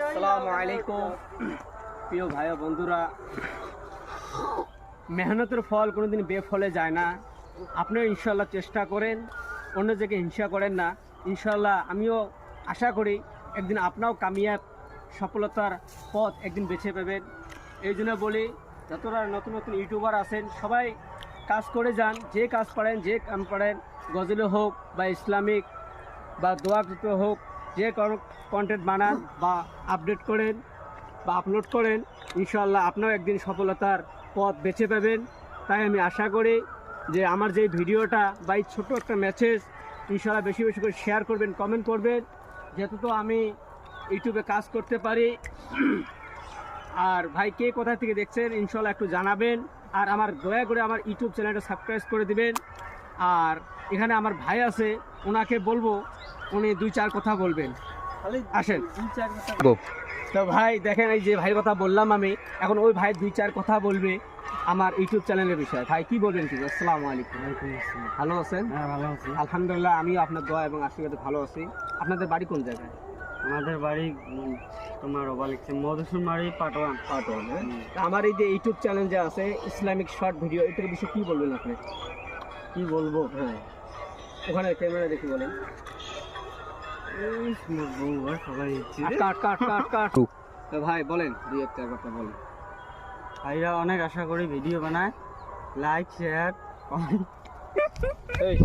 আসসালামু আলাইকুম প্রিয় ভাই ও বন্ধুরা, মেহনতের ফল কোনোদিন বেফলে যায় না। আপনিও ইনশাল্লাহ চেষ্টা করেন, অন্য জায়গায় হিংসা করেন না। ইনশাল্লাহ আমিও আশা করি একদিন আপনাও কামিয়াব সফলতার পথ একদিন বেছে পাবেন। এই জন্য বলি, যতটা নতুন নতুন ইউটিউবার আছেন সবাই কাজ করে যান, যে কাজ পারেন, যে কাম পারেন, গজলে হোক বা ইসলামিক বা দোয়াকৃত হোক, যে কোনো কন্টেন্ট বানান বা আপডেট করেন বা আপলোড করেন, ইনশাআল্লাহ আপনিও একদিন সফলতার পথ বেছে পাবেন। তাই আমি আশা করি যে আমার যে ভিডিওটা বা এই ছোট্ট একটা মেসেজ ইনশাআল্লাহ বেশি বেশি করে শেয়ার করবেন, কমেন্ট করবেন, যেহেতু তো আমি ইউটিউবে কাজ করতে পারি। আর ভাই কে কোথা থেকে দেখছেন ইনশাআল্লাহ একটু জানাবেন, আর আমার দয়া করে আমার ইউটিউব চ্যানেলটা সাবস্ক্রাইব করে দিবেন। আর এখানে আমার ভাই আছে, ওনাকে বলবো উনি 2-4 কথা বলবেন। আসেন। তো ভাই দেখেন, এই যে ভাইয়ের কথা বললাম আমি, এখন ওই ভাই 2-4 কথা বলবে আমার ইউটিউব চ্যানেলের বিষয়ে। ভাই কি বলবেন? কি আসসালামু আলাইকুম। ভালো আছেন? হ্যাঁ, ভালো আছি। আলহামদুলিল্লাহ, আমিও আপনার দোয়া এবং আশীর্বাদে ভালো আছি। আপনাদের বাড়ি কোন জায়গায়? আমাদের বাড়ি তোমার মধুসুমারি পাটোয়ান। আমার এই যে ইউটিউব চ্যানেল যে আছে ইসলামিক শর্ট ভিডিও, এটার বিষয়ে কি বলবেন আপনি? কি বলবো? হ্যাঁ, ওখানে ক্যামেরা দেখি বলেন। সবাই কাট কাট কাট কাট। তো ভাই বলেন, 2-1 কথা বলেন। ভাইরা অনেক আশা করি ভিডিও বানায়, লাইক শেয়ার এই